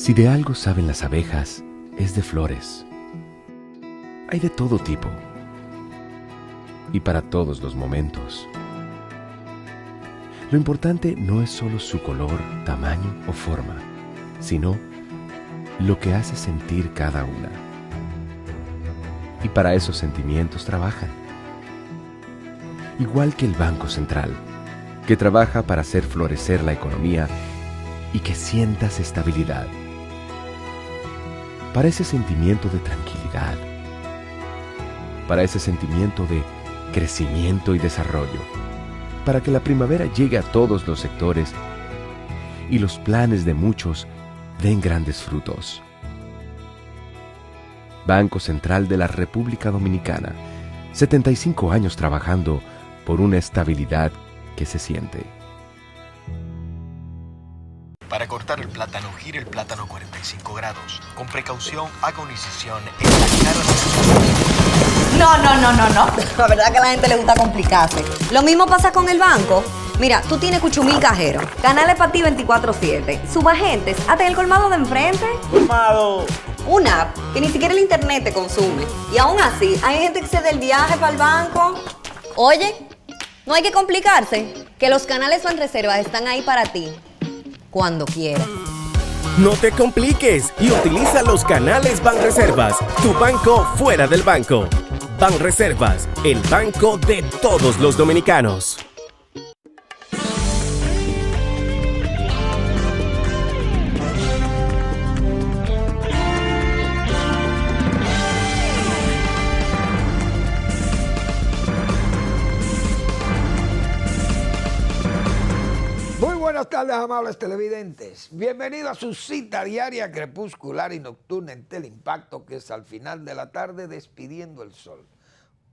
Si de algo saben las abejas, es de flores. Hay de todo tipo y para todos los momentos. Lo importante no es solo su color, tamaño o forma, sino lo que hace sentir cada una. Y para esos sentimientos trabajan. Igual que el Banco Central, que trabaja para hacer florecer la economía y que sientas estabilidad. Para ese sentimiento de tranquilidad. Para ese sentimiento de crecimiento y desarrollo. Para que la primavera llegue a todos los sectores y los planes de muchos den grandes frutos. Banco Central de la República Dominicana, 75 años trabajando por una estabilidad que se siente. Para cortar el plátano, gire el plátano 45 grados. Con precaución, haga una incisión en la cara de... No. La verdad que a la gente le gusta complicarse. Lo mismo pasa con el banco. Mira, tú tienes 8,000 cajeros, canales para ti 24/7, subagentes, hasta en el colmado de enfrente. ¡Colmado! Una app que ni siquiera el internet te consume. Y aún así, hay gente que se da el viaje para el banco. Oye, no hay que complicarse, que los canales Banreservas están ahí para ti, cuando quieras. No te compliques y utiliza los canales Banreservas, tu banco fuera del banco. Banreservas, el banco de todos los dominicanos. Buenas tardes, amables televidentes. Bienvenidos a su cita diaria crepuscular y nocturna en Teleimpacto, que es al final de la tarde despidiendo el sol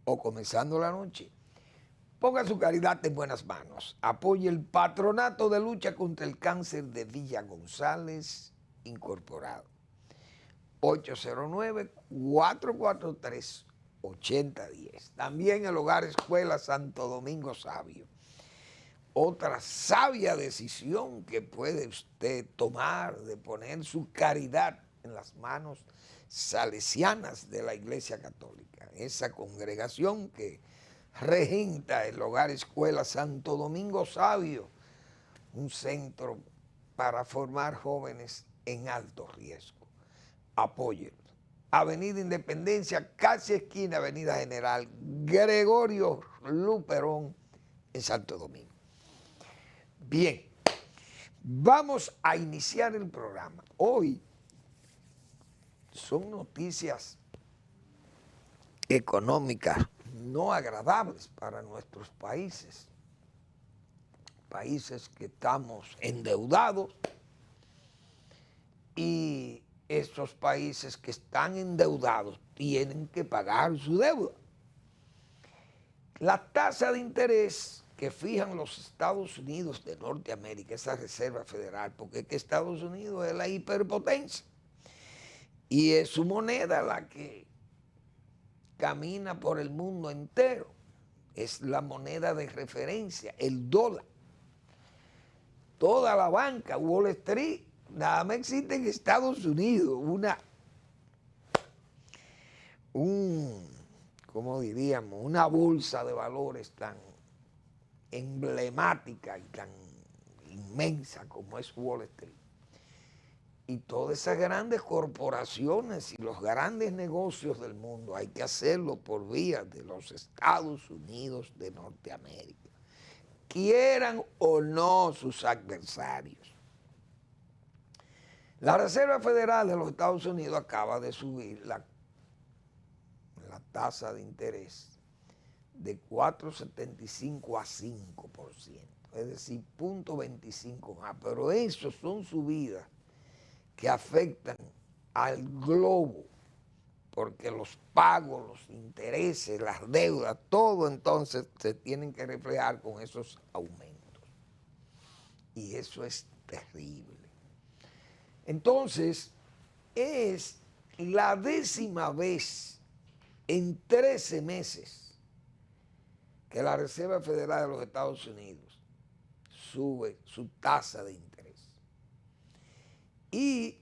o comenzando la noche. Ponga su caridad en buenas manos. Apoye el Patronato de Lucha contra el Cáncer de Villa González Incorporado. 809-443-8010. También el Hogar Escuela Santo Domingo Sabio. Otra sabia decisión que puede usted tomar de poner su caridad en las manos salesianas de la Iglesia Católica. Esa congregación que regenta el Hogar Escuela Santo Domingo Sabio, un centro para formar jóvenes en alto riesgo. Apóyenlo. Avenida Independencia, casi esquina Avenida General Gregorio Luperón en Santo Domingo. Bien, vamos a iniciar el programa. Hoy son noticias económicas no agradables para nuestros países. Países que estamos endeudados y esos países que están endeudados tienen que pagar su deuda. La tasa de interés que fijan los Estados Unidos de Norteamérica, esa Reserva Federal, porque es que Estados Unidos es la hiperpotencia y es su moneda la que camina por el mundo entero, es la moneda de referencia, el dólar. Toda la banca, Wall Street, nada más existe en Estados Unidos, ¿cómo diríamos? Una bolsa de valores tan emblemática y tan inmensa como es Wall Street. Y todas esas grandes corporaciones y los grandes negocios del mundo hay que hacerlo por vía de los Estados Unidos de Norteamérica, quieran o no sus adversarios. La Reserva Federal de los Estados Unidos acaba de subir la tasa de interés de 4,75 a 5%, es decir, 0,25 más, pero eso son subidas que afectan al globo, porque los pagos, los intereses, las deudas, todo entonces se tienen que reflejar con esos aumentos. Y eso es terrible. Entonces, es la 10ª vez en 13 meses que la Reserva Federal de los Estados Unidos sube su tasa de interés. Y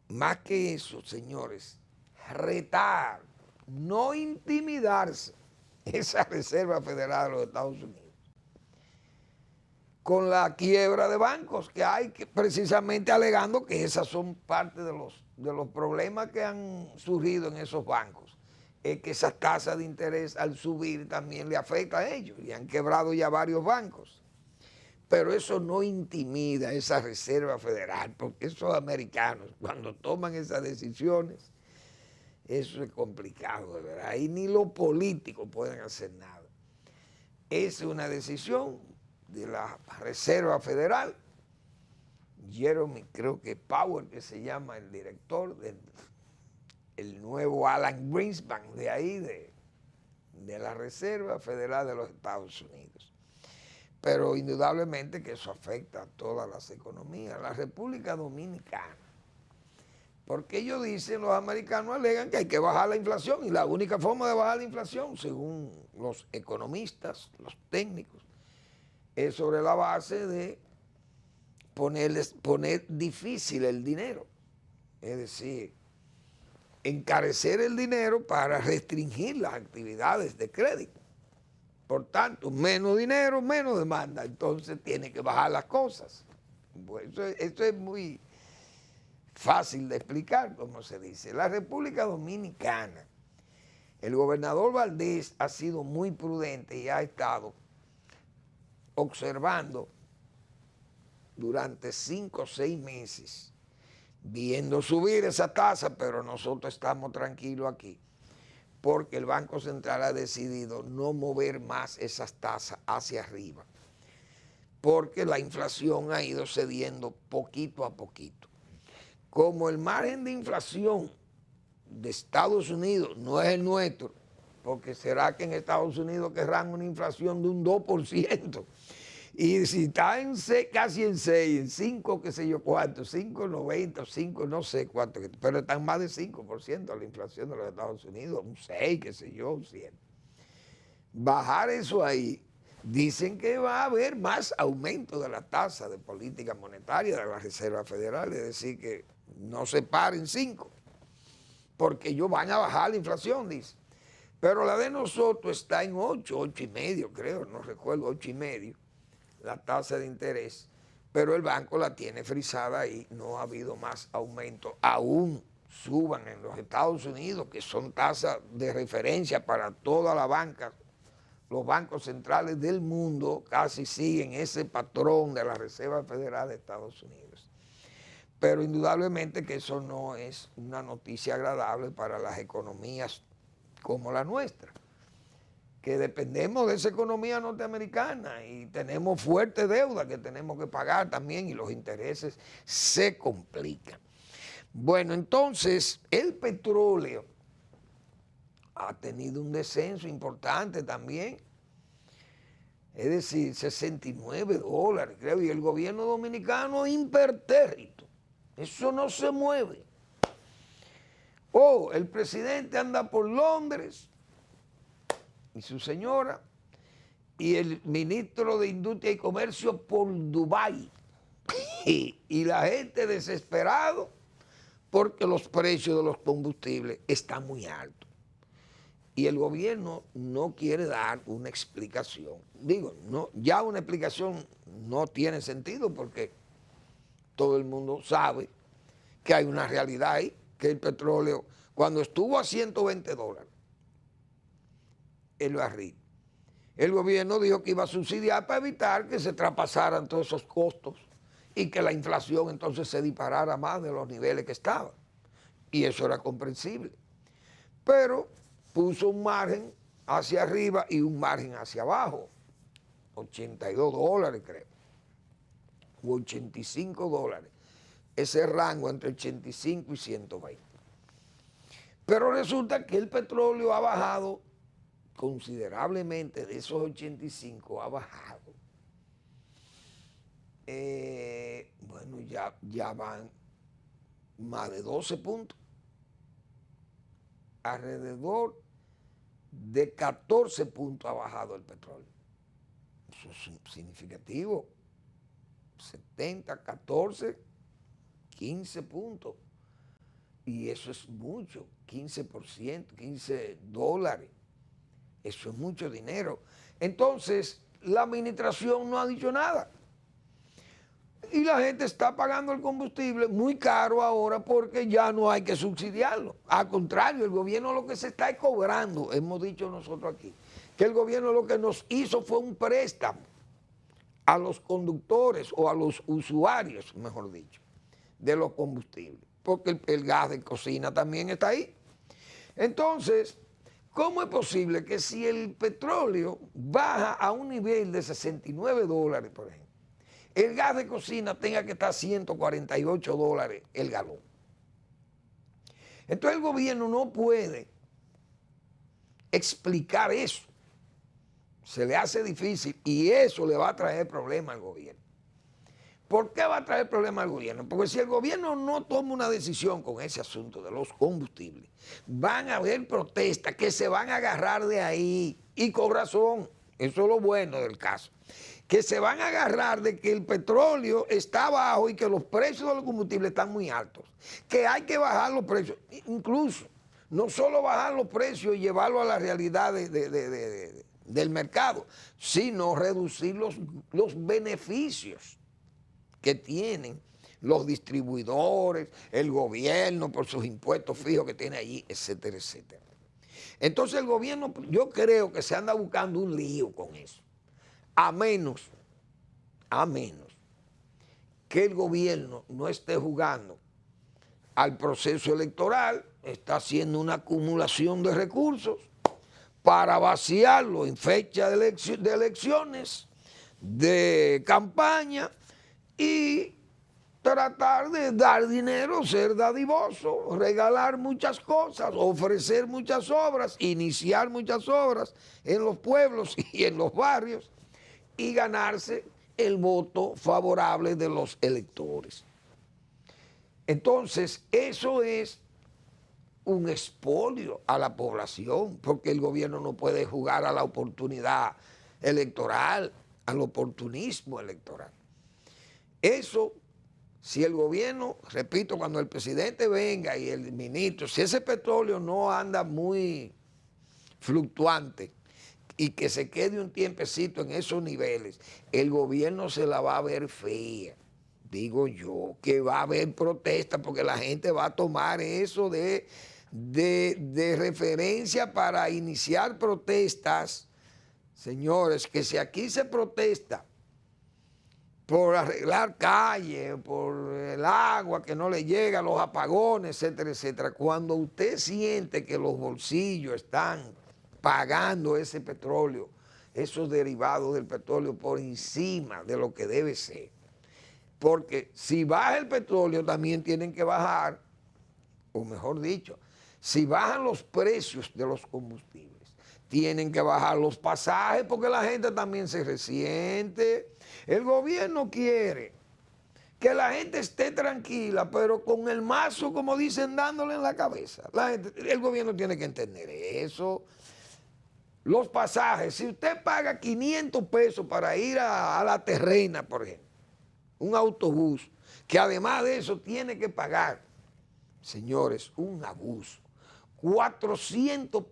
más que eso, señores, retar, no intimidarse esa Reserva Federal de los Estados Unidos con la quiebra de bancos que hay, que precisamente alegando que esas son parte de los problemas que han surgido en esos bancos. Es que esas tasas de interés al subir también le afecta a ellos y han quebrado ya varios bancos. Pero eso no intimida a esa Reserva Federal, porque esos americanos cuando toman esas decisiones, eso es complicado, de verdad. Y ni los políticos pueden hacer nada. Es una decisión de la Reserva Federal. Jeremy, creo que Powell, que se llama el director el nuevo Alan Greenspan de ahí, de la Reserva Federal de los Estados Unidos. Pero indudablemente que eso afecta a todas las economías. La República Dominicana, porque ellos dicen, los americanos alegan que hay que bajar la inflación y la única forma de bajar la inflación, según los economistas, los técnicos, es sobre la base de poner difícil el dinero. Es decir, encarecer el dinero para restringir las actividades de crédito. Por tanto, menos dinero, menos demanda. Entonces tiene que bajar las cosas. Pues esto es muy fácil de explicar, como se dice. La República Dominicana, el gobernador Valdés ha sido muy prudente y ha estado observando durante 5 o 6 meses, viendo subir esa tasa, pero nosotros estamos tranquilos aquí, porque el Banco Central ha decidido no mover más esas tasas hacia arriba, porque la inflación ha ido cediendo poquito a poquito. Como el margen de inflación de Estados Unidos no es el nuestro, porque será que en Estados Unidos querrán una inflación de un 2%, y si está casi en 6, en 5, qué sé yo cuánto, 5,90, 5, no sé cuánto, pero están más de 5% la inflación de los Estados Unidos, un 6, qué sé yo, un 7. Bajar eso ahí, dicen que va a haber más aumento de la tasa de política monetaria de la Reserva Federal, es decir, que no se paren 5, porque ellos van a bajar la inflación, dice. Pero la de nosotros está en 8, 8,5, creo, no recuerdo, 8,5. La tasa de interés, pero el banco la tiene frisada y no ha habido más aumento. Aún suban en los Estados Unidos, que son tasas de referencia para toda la banca, los bancos centrales del mundo casi siguen ese patrón de la Reserva Federal de Estados Unidos. Pero indudablemente que eso no es una noticia agradable para las economías como la nuestra, que dependemos de esa economía norteamericana y tenemos fuerte deuda que tenemos que pagar también y los intereses se complican. Bueno, entonces el petróleo ha tenido un descenso importante también, es decir, $69, creo, y el gobierno dominicano impertérrito, eso no se mueve. Oh, el presidente anda por Londres y su señora, y el ministro de Industria y Comercio por Dubái. Y la gente desesperado porque los precios de los combustibles están muy altos. Y el gobierno no quiere dar una explicación. Digo, no, ya una explicación no tiene sentido porque todo el mundo sabe que hay una realidad ahí, que el petróleo, cuando estuvo a $120, el barril, el gobierno dijo que iba a subsidiar para evitar que se traspasaran todos esos costos y que la inflación entonces se disparara más de los niveles que estaba. Y eso era comprensible. Pero puso un margen hacia arriba y un margen hacia abajo, $82 creo, o $85, ese rango entre 85 y 120. Pero resulta que el petróleo ha bajado considerablemente, de esos 85 ha bajado. Bueno, ya van más de 12 puntos. Alrededor de 14 puntos ha bajado el petróleo. Eso es significativo. 70, 14, 15 puntos Y eso es mucho, 15%, 15 dólares. Eso es mucho dinero. Entonces, la administración no ha dicho nada. Y la gente está pagando el combustible muy caro ahora porque ya no hay que subsidiarlo. Al contrario, el gobierno lo que se está es cobrando, hemos dicho nosotros aquí, que el gobierno lo que nos hizo fue un préstamo a los conductores o a los usuarios, mejor dicho, de los combustibles. Porque el gas de cocina también está ahí. Entonces, ¿cómo es posible que si el petróleo baja a un nivel de 69 dólares, por ejemplo, el gas de cocina tenga que estar a 148 dólares el galón? Entonces el gobierno no puede explicar eso. Se le hace difícil y eso le va a traer problemas al gobierno. ¿Por qué va a traer problemas al gobierno? Porque si el gobierno no toma una decisión con ese asunto de los combustibles, van a haber protestas que se van a agarrar de ahí, y con razón, eso es lo bueno del caso, que se van a agarrar de que el petróleo está bajo y que los precios de los combustibles están muy altos, que hay que bajar los precios, incluso no solo bajar los precios y llevarlo a la realidad del mercado, sino reducir los beneficios que tienen los distribuidores, el gobierno por sus impuestos fijos que tiene allí, etcétera, etcétera. Entonces el gobierno, yo creo que se anda buscando un lío con eso, a menos que el gobierno no esté jugando al proceso electoral, está haciendo una acumulación de recursos para vaciarlo en fecha de elecciones, de campaña, y tratar de dar dinero, ser dadivoso, regalar muchas cosas, ofrecer muchas obras, iniciar muchas obras en los pueblos y en los barrios y ganarse el voto favorable de los electores. Entonces, eso es un expolio a la población, porque el gobierno no puede jugar a la oportunidad electoral, al oportunismo electoral. Eso, si el gobierno, repito, cuando el presidente venga y el ministro, si ese petróleo no anda muy fluctuante y que se quede un tiempecito en esos niveles, el gobierno se la va a ver fea. Digo yo, que va a haber protesta porque la gente va a tomar eso de referencia para iniciar protestas. Señores, que si aquí se protesta por arreglar calles, por el agua que no le llega, los apagones, etcétera, etcétera, cuando usted siente que los bolsillos están pagando ese petróleo, esos derivados del petróleo por encima de lo que debe ser, porque si baja el petróleo también tienen que bajar, o mejor dicho, si bajan los precios de los combustibles, tienen que bajar los pasajes porque la gente también se resiente. El gobierno quiere que la gente esté tranquila, pero con el mazo, como dicen, dándole en la cabeza. El gobierno tiene que entender eso. Los pasajes, si usted paga 500 pesos para ir a La Terrena, por ejemplo, un autobús, que además de eso tiene que pagar, señores, un abuso. 400,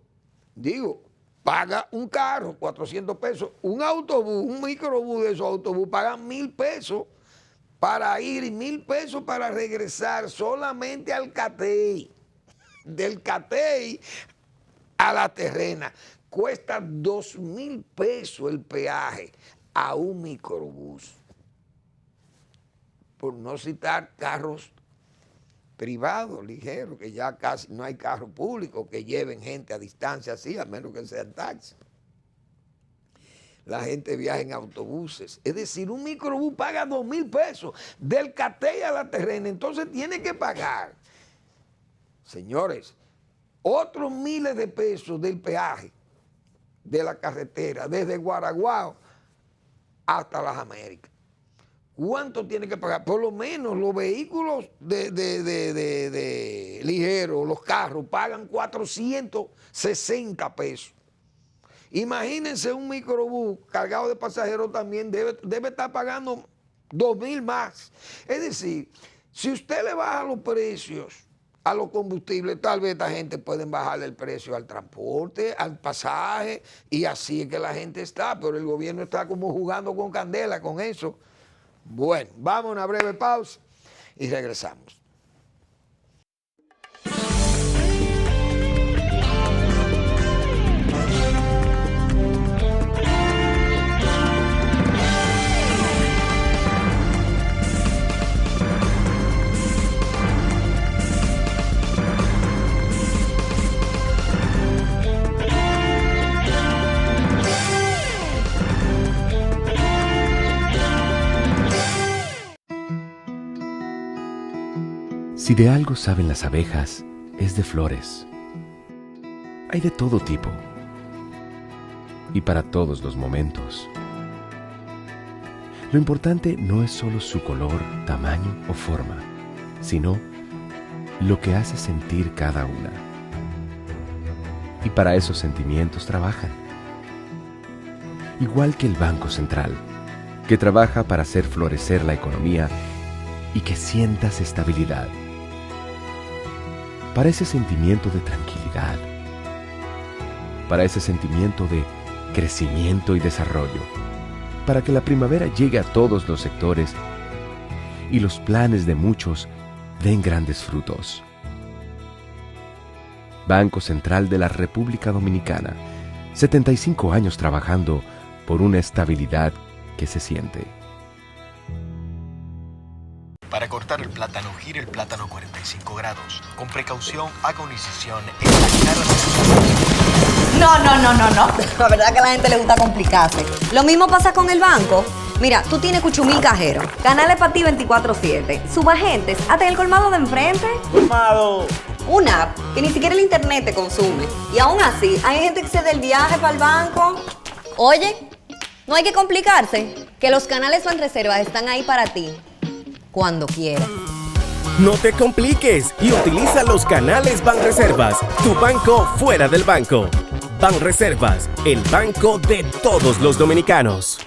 paga un carro, 400 pesos, un autobús, un microbús de esos autobús, pagan 1,000 pesos para ir y 1,000 pesos para regresar solamente al Catey. Del Catey a La Terrena. Cuesta 2,000 pesos el peaje a un microbús. Por no citar carros privados, ligeros, que ya casi no hay carros públicos que lleven gente a distancia así, a menos que sean taxis. La gente viaja en autobuses. Es decir, un microbús paga 2,000 pesos del Catey a La Terrena. Entonces tiene que pagar, señores, otros miles de pesos del peaje de la carretera, desde Guaraguao hasta las Américas. ¿Cuánto tiene que pagar? Por lo menos los vehículos de ligeros, los carros, pagan 460 pesos. Imagínense un microbús cargado de pasajeros también debe estar pagando 2,000 más. Es decir, si usted le baja los precios a los combustibles, tal vez esta gente pueden bajarle el precio al transporte, al pasaje, y así es que la gente está, pero el gobierno está como jugando con candela con eso. Bueno, vamos a una breve pausa y regresamos. Si de algo saben las abejas, es de flores. Hay de todo tipo y para todos los momentos. Lo importante no es solo su color, tamaño o forma, sino lo que hace sentir cada una. Y para esos sentimientos trabajan. Igual que el Banco Central, que trabaja para hacer florecer la economía y que sientas estabilidad. Para ese sentimiento de tranquilidad, para ese sentimiento de crecimiento y desarrollo, para que la primavera llegue a todos los sectores y los planes de muchos den grandes frutos. Banco Central de la República Dominicana, 75 años trabajando por una estabilidad que se siente. Para cortar el plátano, gire el plátano 45 grados. Con precaución, haga una incisión en la cara de... No. La verdad que a la gente le gusta complicarse. Lo mismo pasa con el banco. Mira, tú tienes cuchumil cajero, canales para ti 24/7, subagentes, hasta en el colmado de enfrente. ¡Colmado! Una app que ni siquiera el internet te consume. Y aún así, hay gente que se da el viaje para el banco. Oye, no hay que complicarse, que los canales Banreservas están ahí para ti, cuando quieras. No te compliques y utiliza los canales Banreservas, tu banco fuera del banco. Banreservas, el banco de todos los dominicanos.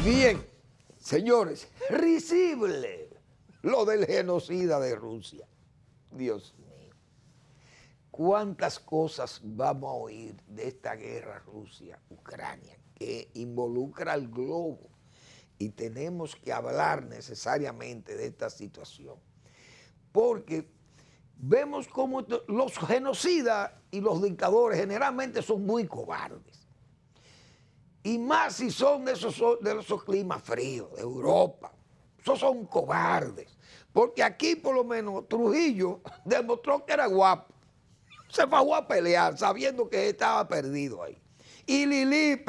Bien, señores, risible lo del genocida de Rusia. Dios mío, ¿cuántas cosas vamos a oír de esta guerra Rusia-Ucrania que involucra al globo? Y tenemos que hablar necesariamente de esta situación, porque vemos cómo los genocidas y los dictadores generalmente son muy cobardes. Y más si son de esos climas fríos, de Europa. Esos son cobardes. Porque aquí, por lo menos, Trujillo demostró que era guapo. Se fue a pelear sabiendo que estaba perdido ahí. Y Lili,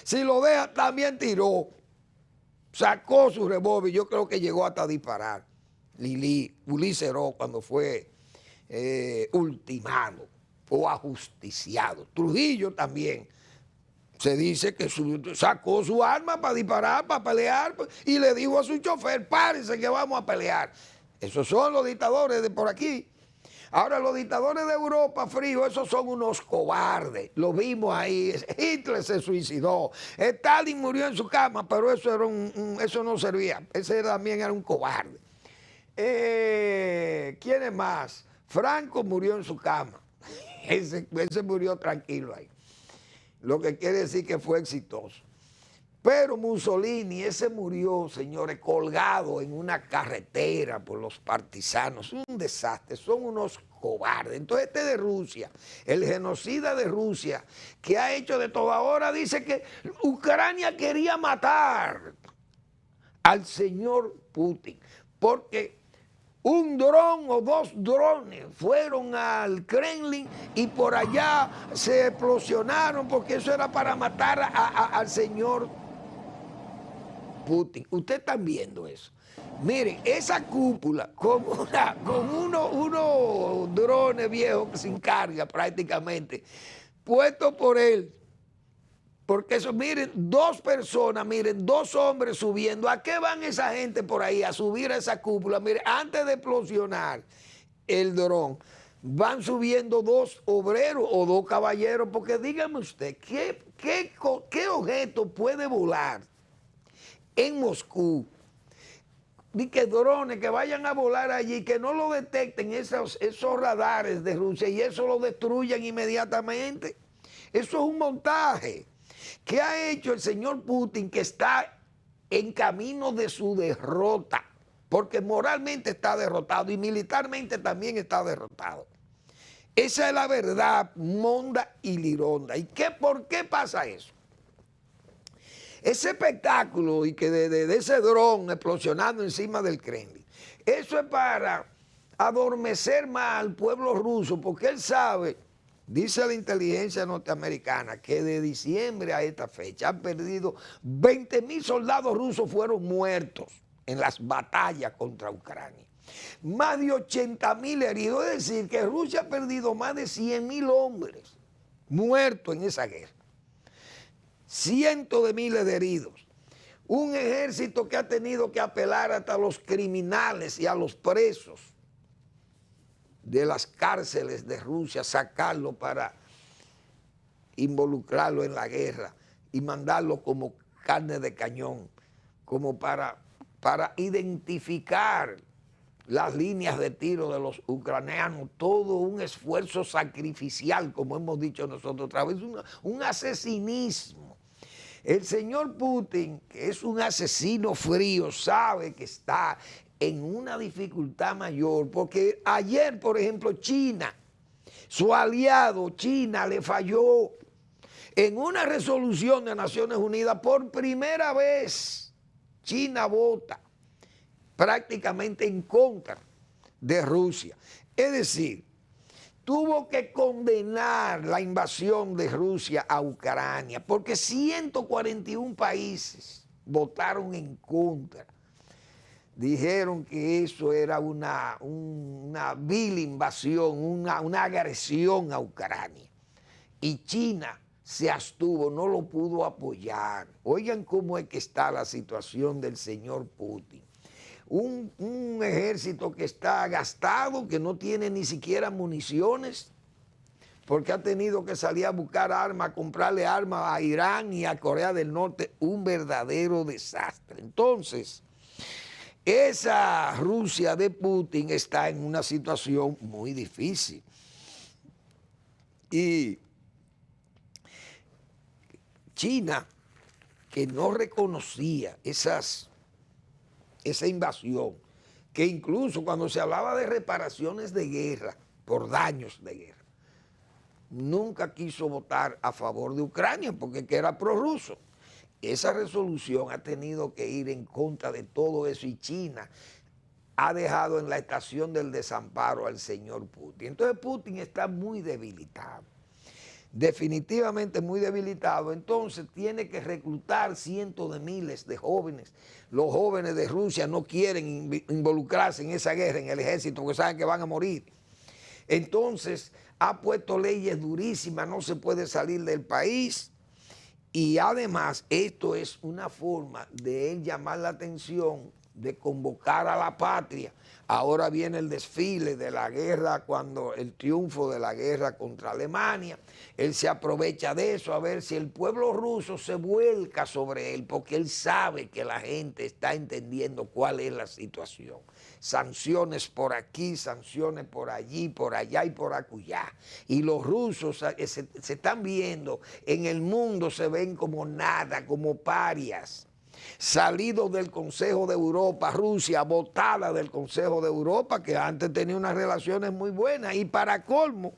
si lo deja, también tiró. Sacó su revólver. Yo creo que llegó hasta a disparar. Ulises Ro, cuando fue ultimado o ajusticiado. Trujillo también. Se dice que sacó su arma para disparar, para pelear, y le dijo a su chofer, párense que vamos a pelear. Esos son los dictadores de por aquí. Ahora, los dictadores de Europa, frío, esos son unos cobardes. Lo vimos ahí. Hitler se suicidó. Stalin murió en su cama, pero eso, eso no servía. Ese también era un cobarde. ¿Quién es más? Franco murió en su cama. Ese murió tranquilo ahí. Lo que quiere decir que fue exitoso. Pero Mussolini, ese murió, señores, colgado en una carretera por los partisanos. Un desastre, son unos cobardes. Entonces este de Rusia, el genocida de Rusia, que ha hecho de todo ahora, dice que Ucrania quería matar al señor Putin, porque un dron o dos drones fueron al Kremlin y por allá se explosionaron porque eso era para matar al señor Putin. Ustedes están viendo eso. Miren, esa cúpula con unos drones viejos sin carga prácticamente, puestos por él. Porque eso, miren, dos personas, miren, dos hombres subiendo. ¿A qué van esa gente por ahí a subir a esa cúpula? Miren, antes de explosionar el dron, van subiendo 2 obreros o 2 caballeros, porque dígame usted, ¿qué objeto puede volar en Moscú? Ni que drones que vayan a volar allí, que no lo detecten esos radares de Rusia y eso lo destruyan inmediatamente. Eso es un montaje. ¿Qué ha hecho el señor Putin, que está en camino de su derrota? Porque moralmente está derrotado y militarmente también está derrotado. Esa es la verdad, monda y lironda. ¿Y por qué pasa eso? Ese espectáculo y que de ese dron explosionando encima del Kremlin, eso es para adormecer más al pueblo ruso, porque él sabe, dice la inteligencia norteamericana, que de diciembre a esta fecha han perdido 20.000 soldados rusos fueron muertos en las batallas contra Ucrania. Más de 80.000 heridos, es decir, que Rusia ha perdido más de 100.000 hombres muertos en esa guerra. Cientos de miles de heridos. Un ejército que ha tenido que apelar hasta a los criminales y a los presos de las cárceles de Rusia, sacarlo para involucrarlo en la guerra y mandarlo como carne de cañón, como para identificar las líneas de tiro de los ucranianos, todo un esfuerzo sacrificial, como hemos dicho nosotros otra vez, un asesinismo. El señor Putin, que es un asesino frío, sabe que está en una dificultad mayor, porque ayer, por ejemplo, China, su aliado China, le falló en una resolución de Naciones Unidas. Por primera vez, China vota prácticamente en contra de Rusia. Es decir, tuvo que condenar la invasión de Rusia a Ucrania, porque 141 países votaron en contra. Dijeron que eso era una vil invasión, una agresión a Ucrania. Y China se abstuvo, no lo pudo apoyar. Oigan cómo es que está la situación del señor Putin. Un ejército que está gastado, que no tiene ni siquiera municiones, porque ha tenido que salir a buscar armas, a comprarle armas a Irán y a Corea del Norte, un verdadero desastre. Entonces, esa Rusia de Putin está en una situación muy difícil. Y China, que no reconocía esa invasión, que incluso cuando se hablaba de reparaciones de guerra, por daños de guerra, nunca quiso votar a favor de Ucrania porque que era prorruso. Esa resolución ha tenido que ir en contra de todo eso y China ha dejado en la estación del desamparo al señor Putin. Entonces Putin está muy debilitado, definitivamente muy debilitado. Entonces tiene que reclutar cientos de miles de jóvenes. Los jóvenes de Rusia no quieren involucrarse en esa guerra, en el ejército, porque saben que van a morir. Entonces ha puesto leyes durísimas, no se puede salir del país. Y además esto es una forma de él llamar la atención, de convocar a la patria. Ahora viene el desfile de la guerra, cuando el triunfo de la guerra contra Alemania. Él se aprovecha de eso, a ver si el pueblo ruso se vuelca sobre él, porque él sabe que la gente está entendiendo cuál es la situación. Sanciones por aquí, sanciones por allí, por allá y por acullá. Y los rusos se están viendo, en el mundo se ven como nada, como parias. Salidos del Consejo de Europa, Rusia botada del Consejo de Europa, que antes tenía unas relaciones muy buenas. Y para colmo,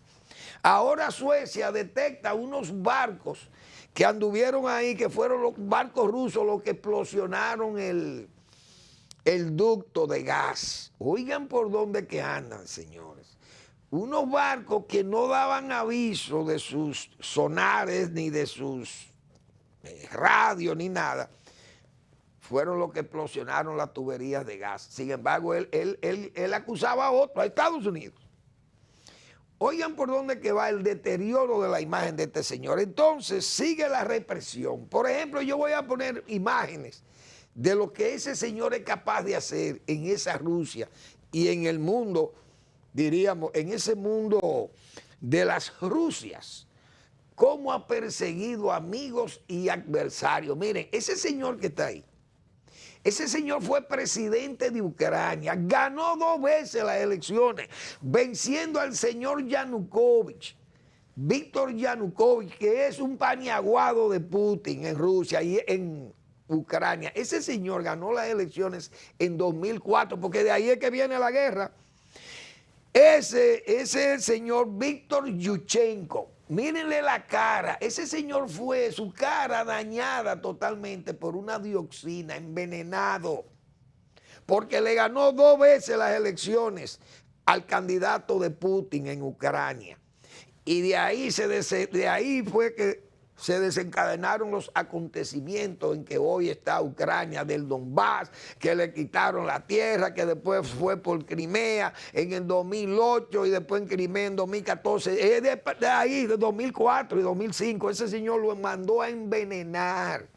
ahora Suecia detecta unos barcos que anduvieron ahí, que fueron los barcos rusos los que explosionaron el ducto de gas. Oigan por dónde que andan, señores. Unos barcos que no daban aviso de sus sonares, ni de sus radios, ni nada, fueron los que explosionaron las tuberías de gas. Sin embargo, él acusaba a otro, a Estados Unidos. Oigan por dónde que va el deterioro de la imagen de este señor. Entonces, sigue la represión. Por ejemplo, yo voy a poner imágenes de lo que ese señor es capaz de hacer en esa Rusia y en el mundo diríamos, en ese mundo de las Rusias, cómo ha perseguido amigos y adversarios. Miren, ese señor que está ahí, ese señor fue presidente de Ucrania, ganó 2 veces las elecciones, venciendo al señor Yanukovych, Víctor Yanukovych, que es un paniaguado de Putin en Rusia y en Ucrania. Ese señor ganó las elecciones en 2004, porque de ahí es que viene la guerra. Ese es el señor Víctor Yushchenko. Mírenle la cara. Ese señor fue, su cara dañada totalmente por una dioxina, envenenado, porque le ganó 2 veces las elecciones al candidato de Putin en Ucrania. Y de ahí fue que se desencadenaron los acontecimientos en que hoy está Ucrania, del Donbass, que le quitaron la tierra, que después fue por Crimea en el 2008 y después en Crimea en 2014. De ahí, de 2004 y 2005, ese señor lo mandó a envenenar.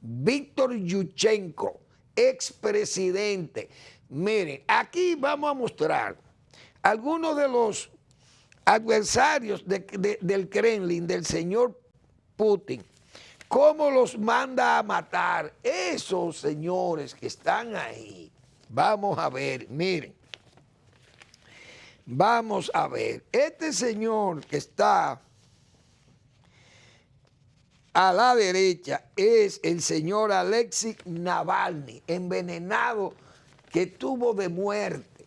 Víctor Yushchenko, expresidente. Miren, aquí vamos a mostrar algunos de los adversarios del Kremlin, del señor Putin, cómo los manda a matar. Esos señores que están ahí, vamos a ver, miren, vamos a ver, este señor que está a la derecha es el señor Alexei Navalny, envenenado, que estuvo de muerte.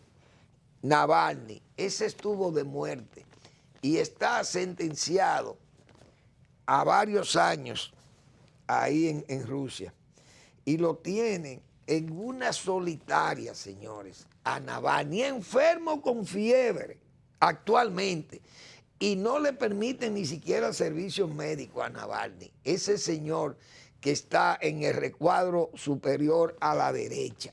Navalny, ese estuvo de muerte y está sentenciado a varios años ahí en Rusia. Y lo tienen en una solitaria, señores, a Navalny, enfermo con fiebre actualmente. Y no le permiten ni siquiera servicios médicos a Navalny. Ese señor que está en el recuadro superior a la derecha.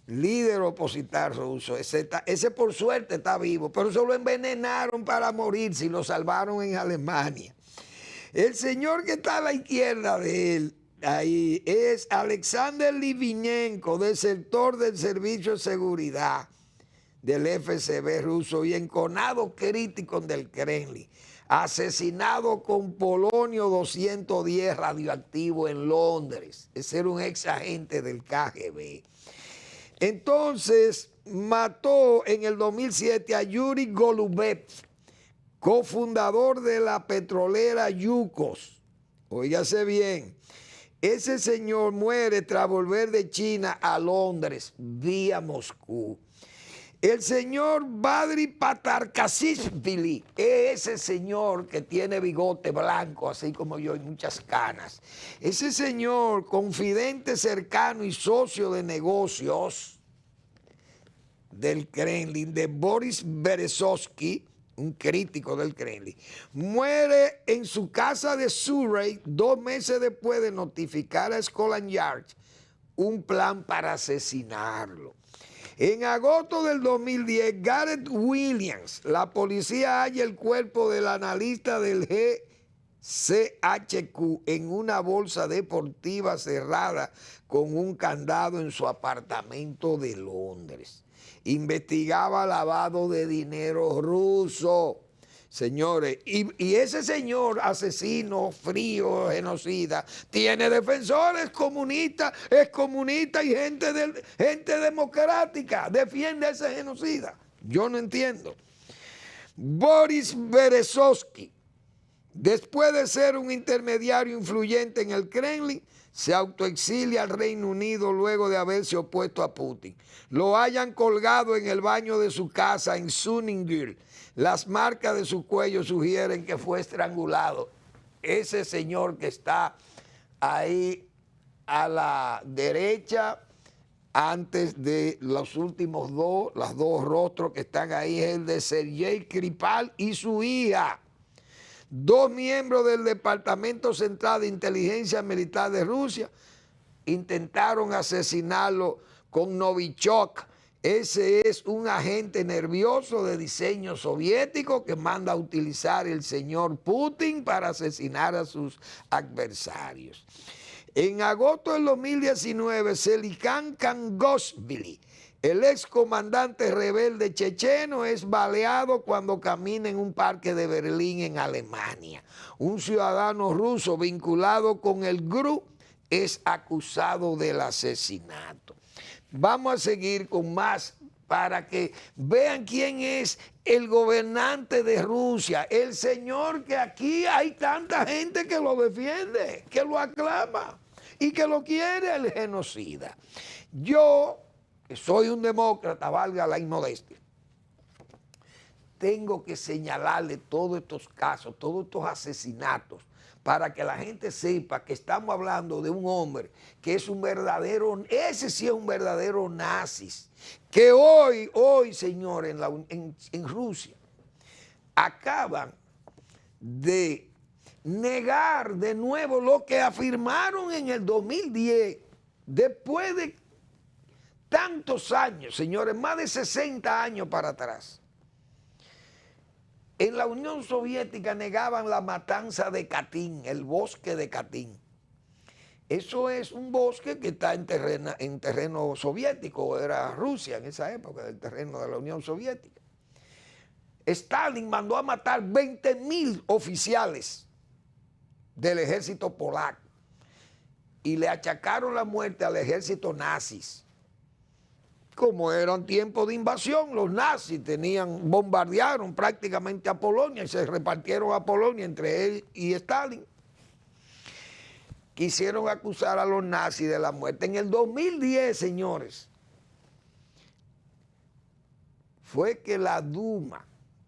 Líder opositor ruso, ese por suerte está vivo, pero se lo envenenaron para morirse y lo salvaron en Alemania. El señor que está a la izquierda de él, ahí, es Alexander Litvinenko, desertor del Servicio de Seguridad del FSB ruso y enconado crítico del Kremlin, asesinado con polonio 210 radioactivo en Londres. Ese era un ex agente del KGB. Entonces mató en el 2007 a Yuri Golubev, cofundador de la petrolera Yukos. Óigase bien, ese señor muere tras volver de China a Londres vía Moscú. El señor Badri Patarkashvili, ese señor que tiene bigote blanco, así como yo, y muchas canas. Ese señor, confidente cercano y socio de negocios del Kremlin, de Boris Berezovsky, un crítico del Kremlin, muere en su casa de Surrey 2 meses después de notificar a Scotland Yard un plan para asesinarlo. En agosto del 2010, Gareth Williams, la policía halla el cuerpo del analista del GCHQ en una bolsa deportiva cerrada con un candado en su apartamento de Londres. Investigaba lavado de dinero ruso. Señores, y ese señor asesino, frío, genocida, tiene defensores comunistas, excomunistas y gente democrática. Defiende a ese genocida. Yo no entiendo. Boris Berezovsky, después de ser un intermediario influyente en el Kremlin, se autoexilia al Reino Unido luego de haberse opuesto a Putin. Lo hayan colgado en el baño de su casa en Sunninghill. Las marcas de su cuello sugieren que fue estrangulado. Ese señor que está ahí a la derecha, antes de los últimos los 2 rostros que están ahí, es el de Sergei Skripal y su hija. 2 miembros del Departamento Central de Inteligencia Militar de Rusia intentaron asesinarlo con Novichok. Ese es un agente nervioso de diseño soviético que manda a utilizar el señor Putin para asesinar a sus adversarios. En agosto del 2019, Selikan Kangoshvili, El excomandante rebelde checheno es baleado cuando camina en un parque de Berlín en Alemania. Un ciudadano ruso vinculado con el GRU es acusado del asesinato. Vamos a seguir con más para que vean quién es el gobernante de Rusia, el señor que aquí hay tanta gente que lo defiende, que lo aclama y que lo quiere, el genocida. Yo, que soy un demócrata, valga la inmodestia, tengo que señalarle todos estos casos, todos estos asesinatos, para que la gente sepa que estamos hablando de un hombre que es un verdadero, ese sí es un verdadero nazis, que hoy señores, en Rusia, acaban de negar de nuevo lo que afirmaron en el 2010, después de tantos años, señores, más de 60 años para atrás. En la Unión Soviética negaban la matanza de Katyn, el bosque de Katyn. Eso es un bosque que está en terreno soviético, era Rusia en esa época, el terreno de la Unión Soviética. Stalin mandó a matar 20.000 oficiales del ejército polaco y le achacaron la muerte al ejército nazis. Como eran tiempos de invasión, los nazis bombardearon prácticamente a Polonia y se repartieron a Polonia entre él y Stalin. Quisieron acusar a los nazis de la muerte. En el 2010, señores, fue que la Duma,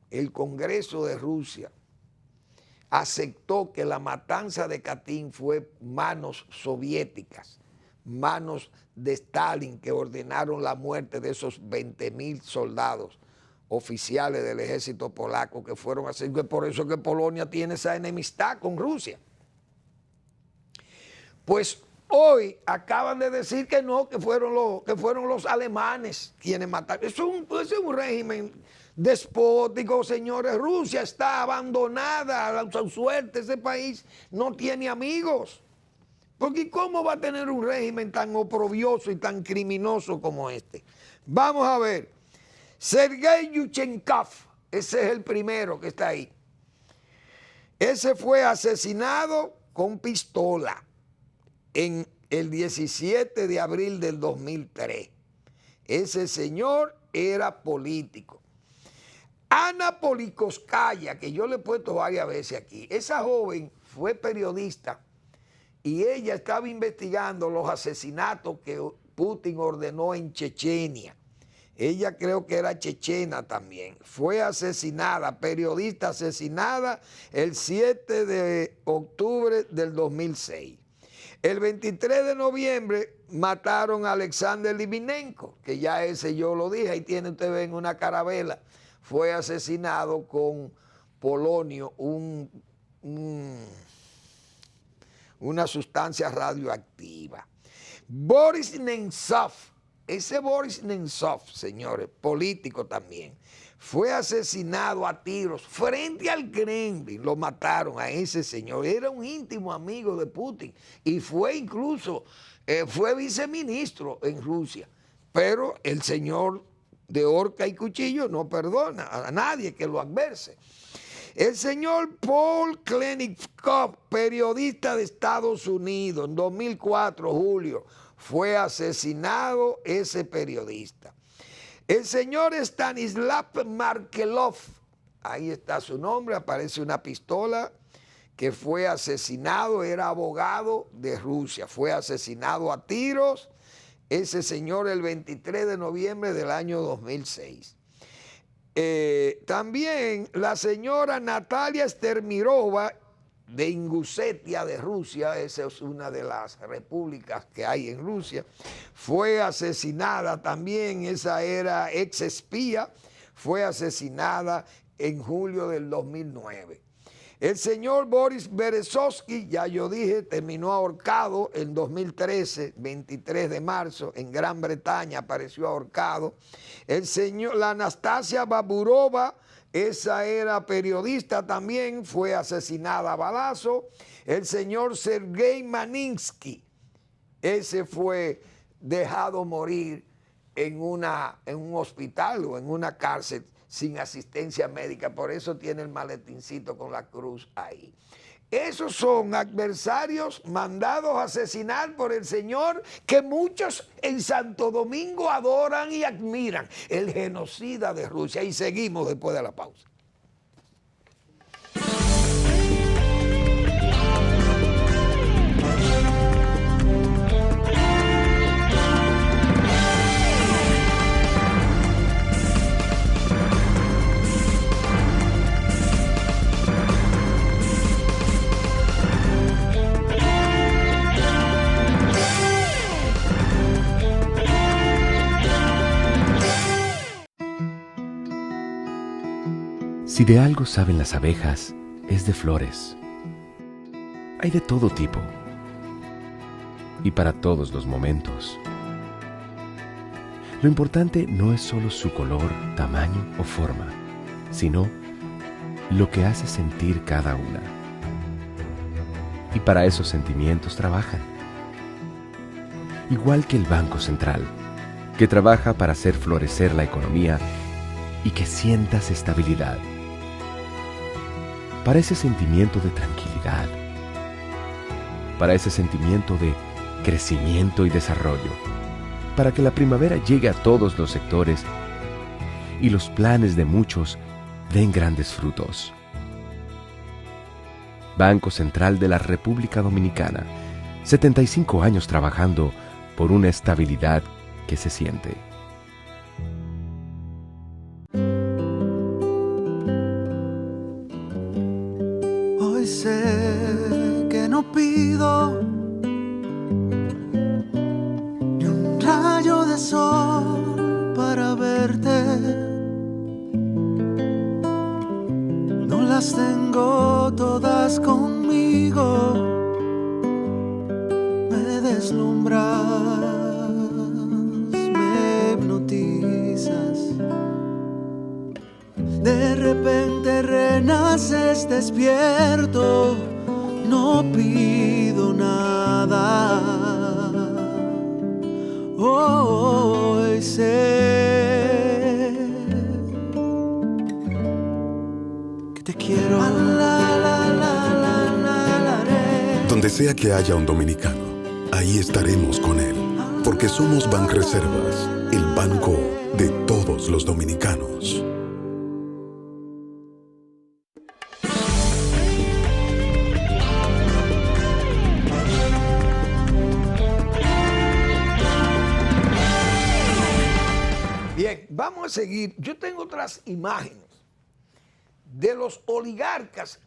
el Congreso de Rusia, aceptó que la matanza de Katyn fue manos soviéticas, manos de Stalin, que ordenaron la muerte de esos 20.000 soldados oficiales del ejército polaco que fueron así. Por eso que Polonia tiene esa enemistad con Rusia. Pues hoy acaban de decir que no, que fueron los alemanes quienes mataron. Es un régimen despótico, señores. Rusia está abandonada a su suerte. Ese país no tiene amigos. Porque ¿cómo va a tener un régimen tan oprobioso y tan criminoso como este? Vamos a ver. Sergei Yushchenko, ese es el primero que está ahí. Ese fue asesinado con pistola en el 17 de abril del 2003. Ese señor era político. Ana Politkóvskaya, que yo le he puesto varias veces aquí, esa joven fue periodista y ella estaba investigando los asesinatos que Putin ordenó en Chechenia. Ella creo que era chechena también. Fue asesinada, periodista asesinada el 7 de octubre del 2006. El 23 de noviembre mataron a Alexander Litvinenko, que ya ese yo lo dije, ahí tiene usted ven una carabela. Fue asesinado con polonio, una sustancia radioactiva. Boris Nemtsov, ese Boris Nemtsov, señores, político también, fue asesinado a tiros frente al Kremlin, lo mataron a ese señor, era un íntimo amigo de Putin y fue incluso, fue viceministro en Rusia, pero el señor de horca y cuchillo no perdona a nadie que lo adverse. El señor Paul Klenikov, periodista de Estados Unidos, en 2004, julio, fue asesinado ese periodista. El señor Stanislav Markelov, ahí está su nombre, aparece una pistola, que fue asesinado, era abogado de Rusia, fue asesinado a tiros, ese señor el 23 de noviembre del año 2006. También la señora Natalia Stermirova de Ingusetia de Rusia, esa es una de las repúblicas que hay en Rusia, fue asesinada también, esa era ex espía, fue asesinada en julio del 2009. El señor Boris Berezovsky, ya yo dije, terminó ahorcado en 2013, 23 de marzo, en Gran Bretaña apareció ahorcado. La Anastasia Baburova, esa era periodista también, fue asesinada a balazo. El señor Sergei Magnitsky, ese fue dejado morir en un hospital o en una cárcel sin asistencia médica. Por eso tiene el maletincito con la cruz ahí. Esos son adversarios mandados a asesinar por el Señor, que muchos en Santo Domingo adoran y admiran, el genocida de Rusia. Y seguimos después de la pausa. Si de algo saben las abejas, es de flores. Hay de todo tipo y para todos los momentos. Lo importante no es solo su color, tamaño o forma, sino lo que hace sentir cada una. Y para esos sentimientos trabajan. Igual que el Banco Central, que trabaja para hacer florecer la economía y que sientas estabilidad. Para ese sentimiento de tranquilidad, para ese sentimiento de crecimiento y desarrollo, para que la primavera llegue a todos los sectores y los planes de muchos den grandes frutos. Banco Central de la República Dominicana, 75 años trabajando por una estabilidad que se siente. Hoy sé que no pido ni un rayo de sol para verte. No las tengo todas conmigo. Me deslumbras, me hipnotizas. De repente renaces despierto, no pido nada. Hoy sé que te quiero. Donde sea que haya un dominicano, ahí estaremos con él, porque somos Banreservas, el banco de todos los dominicanos. Bien, vamos a seguir. Yo tengo otras imágenes de los oligarcas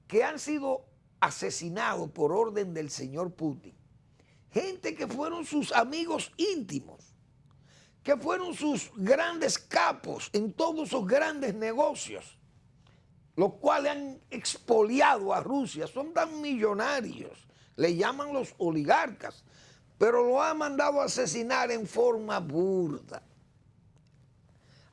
que han sido asesinados por orden del señor Putin. Gente que fueron sus amigos íntimos, que fueron sus grandes capos en todos esos grandes negocios, los cuales han expoliado a Rusia. Son tan millonarios, le llaman los oligarcas, pero lo han mandado a asesinar en forma burda,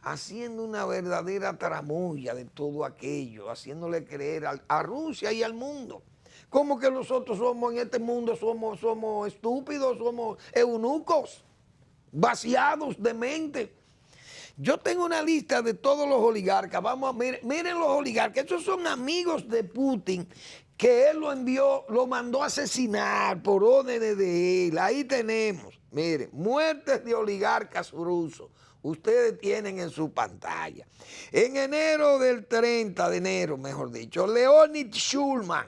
haciendo una verdadera tramoya de todo aquello, haciéndole creer a Rusia y al mundo. Como que nosotros somos en este mundo, somos estúpidos, somos eunucos, vaciados de mente. Yo tengo una lista de todos los oligarcas. Vamos a miren los oligarcas. Estos son amigos de Putin que él lo mandó a asesinar por órdenes de él. Ahí tenemos, miren, muertes de oligarcas rusos. Ustedes tienen en su pantalla. En enero del 30 de enero, mejor dicho, Leonid Shulman,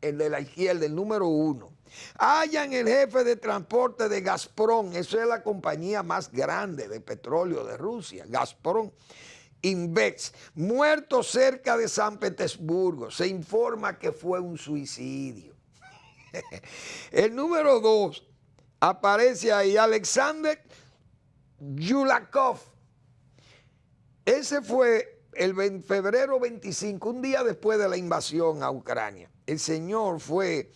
el de la izquierda, el número 1. Hallan el jefe de transporte de Gazprom, eso es la compañía más grande de petróleo de Rusia, Gazprom Invest, muerto cerca de San Petersburgo. Se informa que fue un suicidio. El número 2, aparece ahí Alexander Yulakov. Ese fue el febrero 25, un día después de la invasión a Ucrania. El señor fue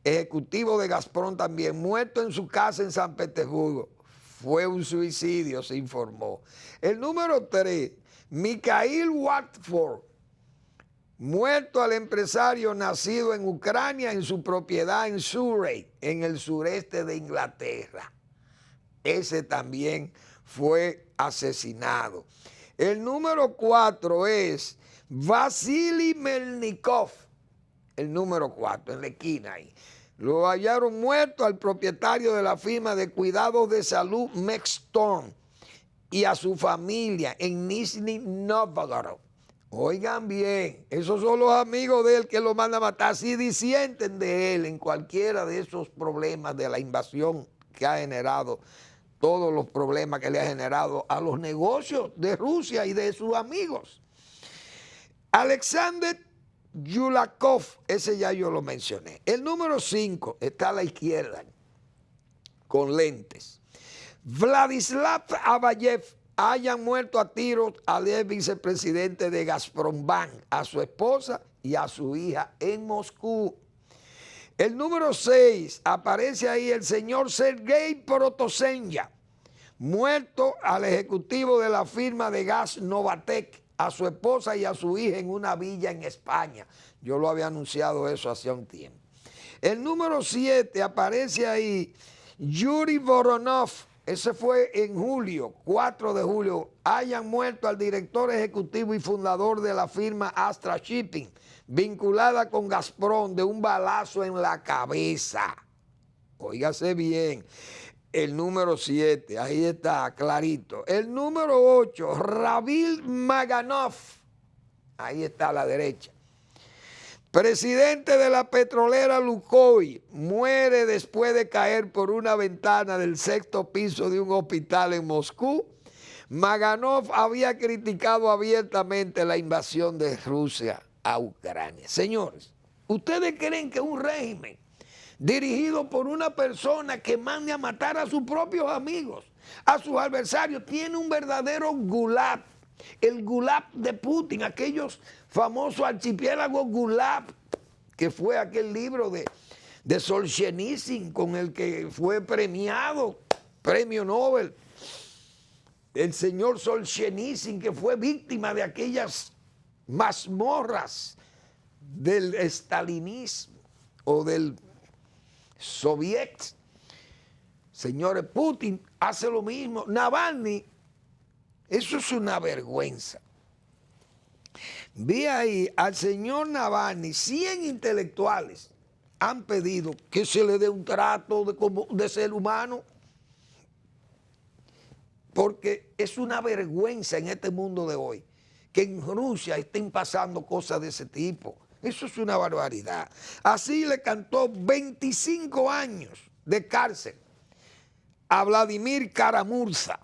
ejecutivo de Gazprom también, muerto en su casa en San Petersburgo. Fue un suicidio, se informó. El número 3, Mikhail Watford, muerto al empresario nacido en Ucrania en su propiedad en Surrey, en el sureste de Inglaterra. ese también fue asesinado. El número 4 es Vasily Melnikov, el número 4, en la esquina ahí. Lo hallaron muerto al propietario de la firma de cuidados de salud Mextorm y a su familia en Nizhny Novgorod. Oigan bien, esos son los amigos de él que lo mandan a matar. Si disienten de él en cualquiera de esos problemas de la invasión que ha generado, todos los problemas que le ha generado a los negocios de Rusia y de sus amigos. Alexander Yulakov, ese ya yo lo mencioné. El número 5 está a la izquierda, con lentes. Vladislav Abayev, hayan muerto a tiros al ex vicepresidente de Gazprombank, a su esposa y a su hija en Moscú. El número 6, aparece ahí el señor Sergei Protosenya, muerto al ejecutivo de la firma de gas Novatek, a su esposa y a su hija en una villa en España. Yo lo había anunciado eso hace un tiempo. El número 7, aparece ahí Yuri Voronov, ese fue en julio, 4 de julio, hayan muerto al director ejecutivo y fundador de la firma Astra Shipping, vinculada con Gazprom, de un balazo en la cabeza. Óigase bien, el número 7, ahí está, clarito. El número 8, Ravil Maganov, ahí está a la derecha. Presidente de la petrolera Lukoil, muere después de caer por una ventana del 6º piso de un hospital en Moscú. Maganov había criticado abiertamente la invasión de Rusia a Ucrania. Señores, ¿ustedes creen que un régimen dirigido por una persona que mande a matar a sus propios amigos, a sus adversarios, tiene un verdadero gulag? El gulag de Putin, aquellos famosos archipiélagos gulag, que fue aquel libro de Solzhenitsyn con el que fue premiado, premio Nobel, el señor Solzhenitsyn, que fue víctima de aquellas mazmorras del estalinismo o del soviet. Señores, Putin hace lo mismo. Navalny, eso es una vergüenza. Vi ahí al señor Navalny, 100 intelectuales han pedido que se le dé un trato de ser humano, porque es una vergüenza en este mundo de hoy que en Rusia estén pasando cosas de ese tipo. Eso es una barbaridad. Así le cantó 25 años de cárcel a Vladimir Karamurza,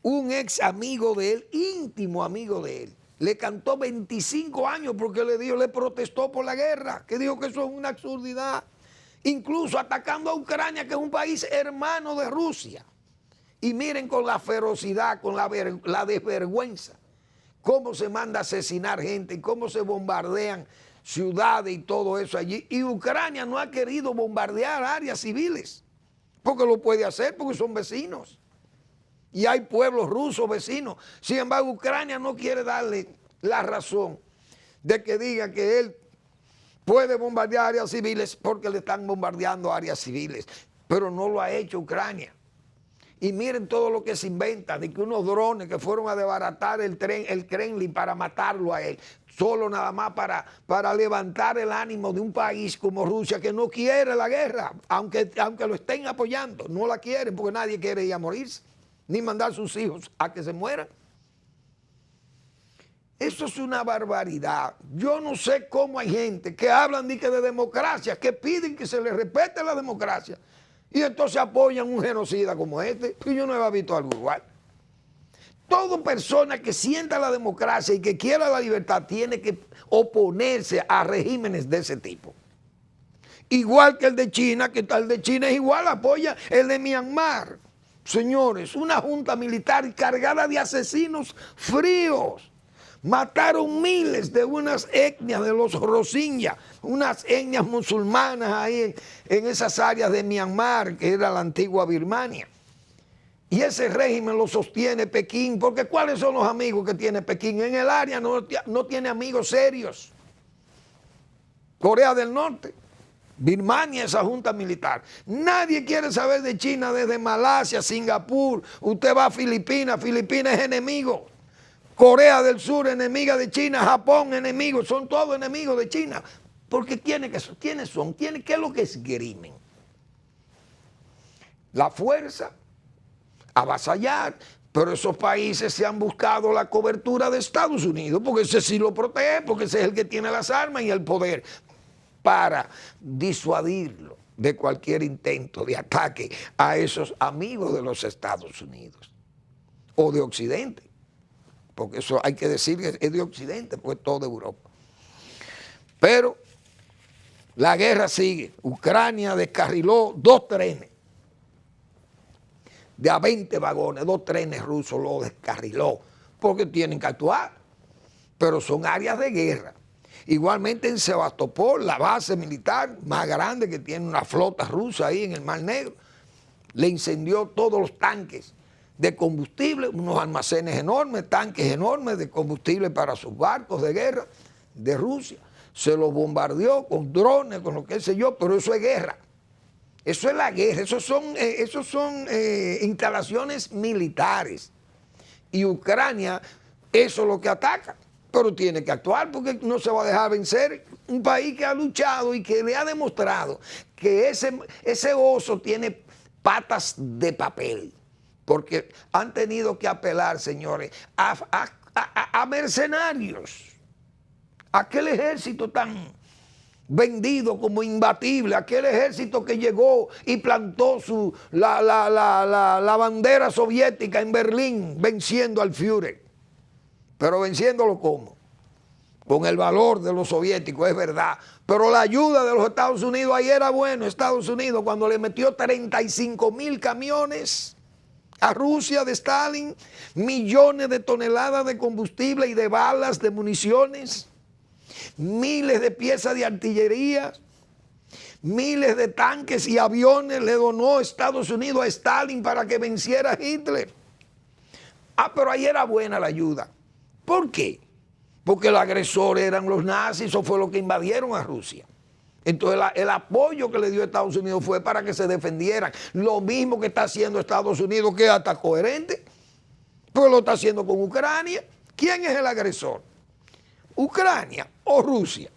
un ex amigo de él, íntimo amigo de él. Le cantó 25 años porque le protestó por la guerra, que dijo que eso es una absurdidad. Incluso atacando a Ucrania, que es un país hermano de Rusia. Y miren con la ferocidad, con la desvergüenza, cómo se manda a asesinar gente, cómo se bombardean ciudades y todo eso allí. Y Ucrania no ha querido bombardear áreas civiles, porque lo puede hacer, porque son vecinos. Y hay pueblos rusos vecinos. Sin embargo, Ucrania no quiere darle la razón de que diga que él puede bombardear áreas civiles porque le están bombardeando áreas civiles. Pero no lo ha hecho Ucrania. Y miren todo lo que se inventa, de que unos drones que fueron a desbaratar el Kremlin para matarlo a él, solo nada más para levantar el ánimo de un país como Rusia, que no quiere la guerra, aunque lo estén apoyando, no la quieren porque nadie quiere ir a morirse, ni mandar sus hijos a que se mueran. Eso es una barbaridad. Yo no sé cómo hay gente que hablan de democracia, que piden que se les respete la democracia, y entonces apoyan un genocida como este, que yo no he visto algo igual. Toda persona que sienta la democracia y que quiera la libertad tiene que oponerse a regímenes de ese tipo. Igual que el de China, que el de China es igual, apoya el de Myanmar. Señores, una junta militar cargada de asesinos fríos. Mataron miles de unas etnias de los Rohingya, unas etnias musulmanas ahí en esas áreas de Myanmar, que era la antigua Birmania. Y ese régimen lo sostiene Pekín, porque ¿cuáles son los amigos que tiene Pekín? En el área no tiene amigos serios. Corea del Norte, Birmania, esa junta militar. Nadie quiere saber de China desde Malasia, Singapur. Usted va a Filipinas, Filipinas es enemigo. Corea del Sur, enemiga de China. Japón, enemigo. Son todos enemigos de China. Porque ¿quiénes son? ¿Qué es lo que esgrimen? La fuerza, avasallar, pero esos países se han buscado la cobertura de Estados Unidos, porque ese sí lo protege, porque ese es el que tiene las armas y el poder para disuadirlo de cualquier intento de ataque a esos amigos de los Estados Unidos o de Occidente, porque eso hay que decir que es de Occidente, porque es todo de Europa. Pero la guerra sigue. Ucrania descarriló 2 trenes de a 20 vagones, 2 trenes rusos los descarriló, porque tienen que actuar, pero son áreas de guerra. Igualmente en Sebastopol, la base militar más grande que tiene una flota rusa ahí en el Mar Negro, le incendió todos los tanques de combustible, unos almacenes enormes, tanques enormes de combustible para sus barcos de guerra de Rusia. Se los bombardeó con drones, con lo que sé yo, pero eso es guerra. Eso es la guerra, esos son instalaciones militares. Y Ucrania, eso es lo que ataca. Pero tiene que actuar porque no se va a dejar vencer. Un país que ha luchado y que le ha demostrado que ese oso tiene patas de papel. Porque han tenido que apelar, señores, a mercenarios. Aquel ejército tan vendido como imbatible, aquel ejército que llegó y plantó la bandera soviética en Berlín venciendo al Führer. Pero venciéndolo ¿cómo? Con el valor de los soviéticos, es verdad. Pero la ayuda de los Estados Unidos ahí era bueno. Estados Unidos cuando le metió 35,000 camiones a Rusia de Stalin, millones de toneladas de combustible y de balas, de municiones, miles de piezas de artillería, miles de tanques y aviones le donó Estados Unidos a Stalin para que venciera a Hitler. Pero ahí era buena la ayuda. ¿Por qué? Porque el agresor eran los nazis, eso fue lo que invadieron a Rusia. Entonces el apoyo que le dio Estados Unidos fue para que se defendieran. Lo mismo que está haciendo Estados Unidos, que es hasta coherente, pues lo está haciendo con Ucrania. ¿Quién es el agresor? ¿Ucrania o Rusia?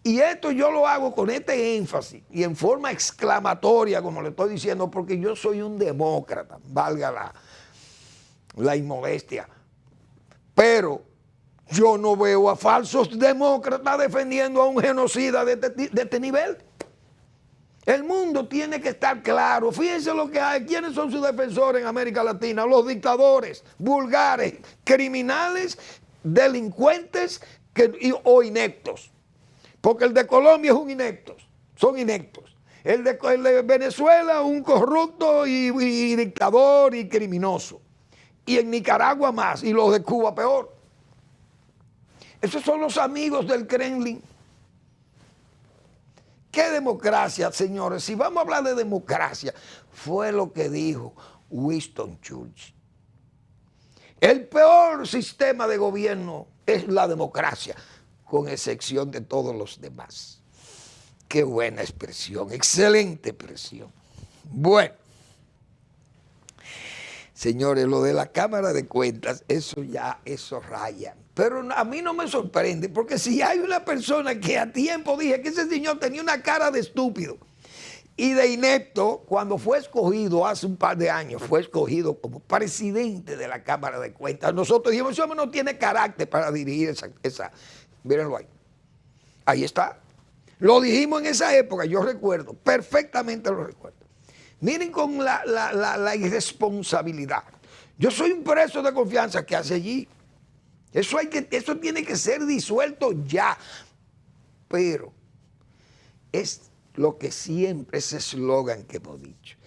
Y esto yo lo hago con este énfasis y en forma exclamatoria, como le estoy diciendo, porque yo soy un demócrata, valga la inmodestia. Pero yo no veo a falsos demócratas defendiendo a un genocida de este nivel. El mundo tiene que estar claro. Fíjense lo que hay. ¿Quiénes son sus defensores en América Latina? Los dictadores, vulgares, criminales, delincuentes o ineptos. Porque el de Colombia es un inepto. Son ineptos. El de Venezuela, un corrupto y dictador y criminoso. Y en Nicaragua más, y los de Cuba peor. Esos son los amigos del Kremlin. ¿Qué democracia, señores? Si vamos a hablar de democracia, fue lo que dijo Winston Churchill. El peor sistema de gobierno es la democracia, con excepción de todos los demás. Qué buena expresión, excelente expresión. Bueno. Señores, lo de la Cámara de Cuentas, eso raya. Pero a mí no me sorprende, porque si hay una persona que a tiempo dije que ese señor tenía una cara de estúpido y de inepto, cuando fue escogido hace un par de años, fue escogido como presidente de la Cámara de Cuentas. Nosotros dijimos, ese hombre no tiene carácter para dirigir esa. Mírenlo ahí. Ahí está. Lo dijimos en esa época, yo recuerdo, perfectamente lo recuerdo. Miren con la irresponsabilidad. Yo soy un preso de confianza que hace allí. Eso tiene que ser disuelto ya. Pero es lo que siempre, ese eslogan que hemos dicho.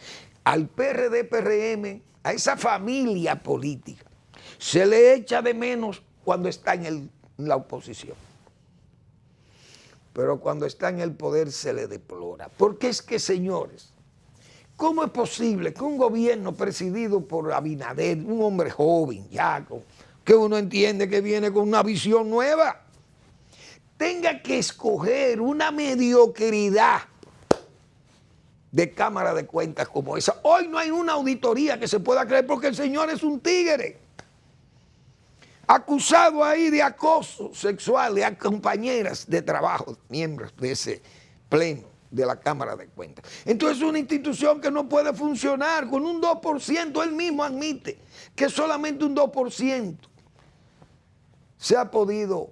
Al PRD, PRM, a esa familia política, se le echa de menos cuando está en la oposición. Pero cuando está en el poder se le deplora. Porque es que, señores, ¿cómo es posible que un gobierno presidido por Abinader, un hombre joven ya, que uno entiende que viene con una visión nueva, tenga que escoger una mediocridad de Cámara de Cuentas como esa. Hoy no hay una auditoría que se pueda creer porque el señor es un tigre. Acusado ahí de acoso sexual a compañeras de trabajo, miembros de ese pleno de la Cámara de Cuentas. Entonces es una institución que no puede funcionar con un 2%. Él mismo admite que solamente un 2% se ha podido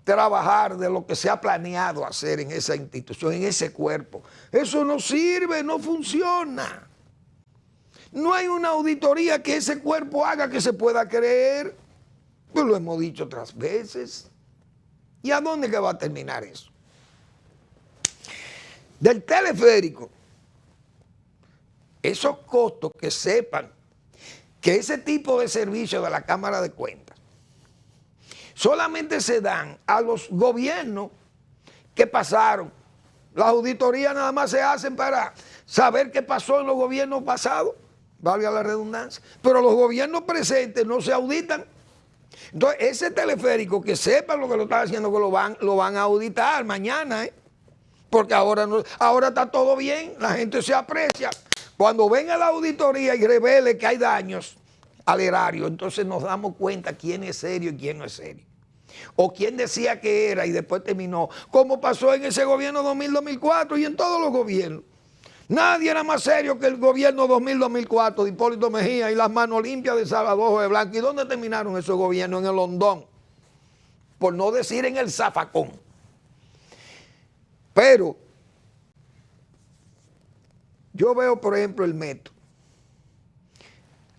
trabajar de lo que se ha planeado hacer en esa institución, en ese cuerpo. Eso no sirve, no funciona. No hay una auditoría que ese cuerpo haga que se pueda creer. Pues lo hemos dicho otras veces. ¿Y a dónde que va a terminar eso? Del teleférico, esos costos, que sepan que ese tipo de servicio de la Cámara de Cuentas solamente se dan a los gobiernos que pasaron. Las auditorías nada más se hacen para saber qué pasó en los gobiernos pasados, valga la redundancia, pero los gobiernos presentes no se auditan. Entonces, ese teleférico, que sepan lo que lo están haciendo, que lo van a auditar mañana, porque ahora está todo bien, la gente se aprecia. Cuando venga la auditoría y revele que hay daños al erario, entonces nos damos cuenta quién es serio y quién no es serio. O quién decía que era y después terminó, como pasó en ese gobierno 2000-2004 y en todos los gobiernos. Nadie era más serio que el gobierno 2000-2004 de Hipólito Mejía y las manos limpias de Salvador de Blanco. ¿Y dónde terminaron esos gobiernos? En el hondón, por no decir en el zafacón. Pero yo veo, por ejemplo, el metro.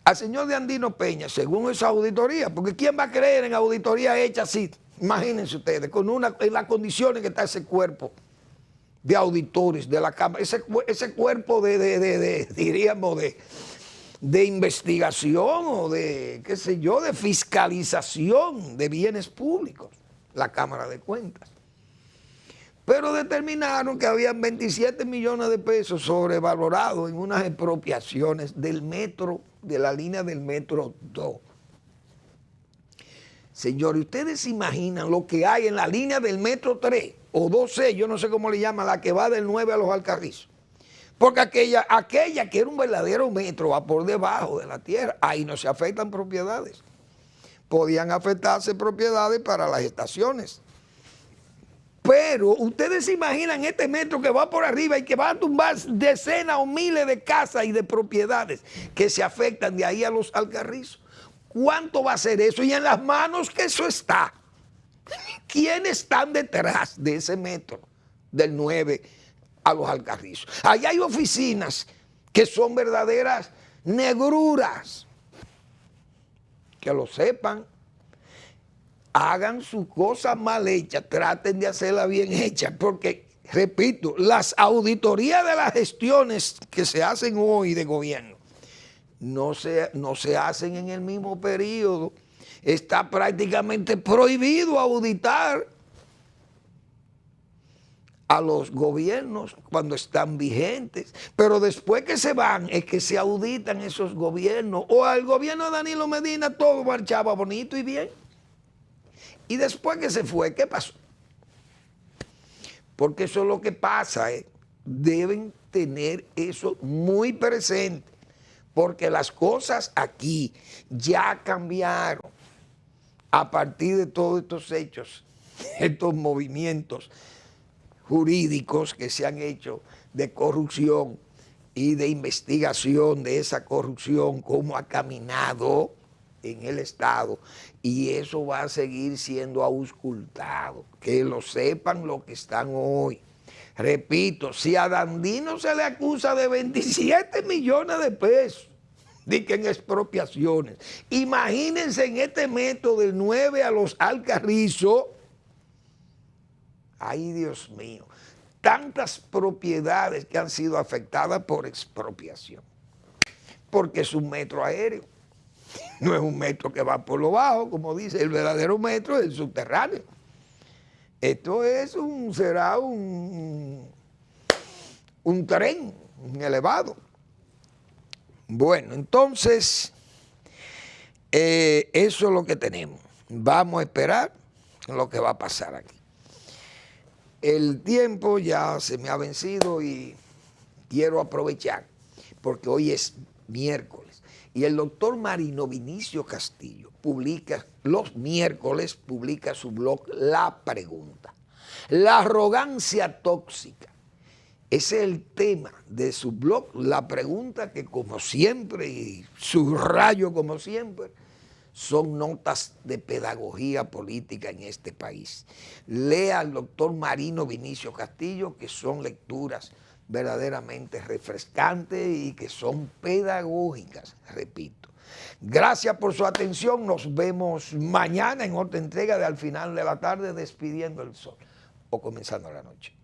Al señor de Andino Peña, según esa auditoría, porque ¿quién va a creer en auditoría hecha así? Imagínense ustedes, en las condiciones que está ese cuerpo de auditores de la Cámara, ese cuerpo diríamos, de investigación o de, qué sé yo, de fiscalización de bienes públicos, la Cámara de Cuentas. Pero determinaron que habían 27 millones de pesos sobrevalorados en unas expropiaciones del metro, de la línea del metro 2. Señores, ¿ustedes se imaginan lo que hay en la línea del metro 3 o 2C, yo no sé cómo le llaman, la que va del 9 a los Alcarrizos? Porque aquella que era un verdadero metro va por debajo de la tierra, ahí no se afectan propiedades. Podían afectarse propiedades para las estaciones. Pero ustedes se imaginan este metro que va por arriba y que va a tumbar decenas o miles de casas y de propiedades que se afectan de ahí a los Alcarrizos. ¿Cuánto va a ser eso? Y en las manos que eso está. ¿Quiénes están detrás de ese metro del 9 a los Alcarrizos? Allá hay oficinas que son verdaderas negruras. Que lo sepan. Hagan sus cosas mal hechas, traten de hacerlas bien hechas, porque, repito, las auditorías de las gestiones que se hacen hoy de gobierno no se hacen en el mismo periodo. Está prácticamente prohibido auditar a los gobiernos cuando están vigentes, pero después que se van es que se auditan esos gobiernos. O al gobierno de Danilo Medina todo marchaba bonito y bien. Y después que se fue, ¿qué pasó? Porque eso es lo que pasa, deben tener eso muy presente, porque las cosas aquí ya cambiaron a partir de todos estos hechos, estos movimientos jurídicos que se han hecho de corrupción y de investigación de esa corrupción, cómo ha caminado en el Estado, y eso va a seguir siendo auscultado, que lo sepan los que están hoy. Repito, si a Dandino se le acusa de 27 millones de pesos, de que en expropiaciones, imagínense en este metro del 9 a los Alcarrizos, ay Dios mío, tantas propiedades que han sido afectadas por expropiación, porque es un metro aéreo. No es un metro que va por lo bajo, como dice, el verdadero metro es el subterráneo. Esto será un tren, un elevado. Bueno, entonces, eso es lo que tenemos. Vamos a esperar lo que va a pasar aquí. El tiempo ya se me ha vencido y quiero aprovechar, porque hoy es miércoles, y el doctor Marino Vinicio Castillo publica, los miércoles publica su blog La Pregunta. La arrogancia tóxica. Ese es el tema de su blog, La Pregunta, que como siempre, y subrayo como siempre, son notas de pedagogía política en este país. Lea al doctor Marino Vinicio Castillo, que son lecturas verdaderamente refrescantes y que son pedagógicas, repito. Gracias por su atención. Nos vemos mañana en otra entrega de Al Final de la Tarde, despidiendo el sol o comenzando la noche.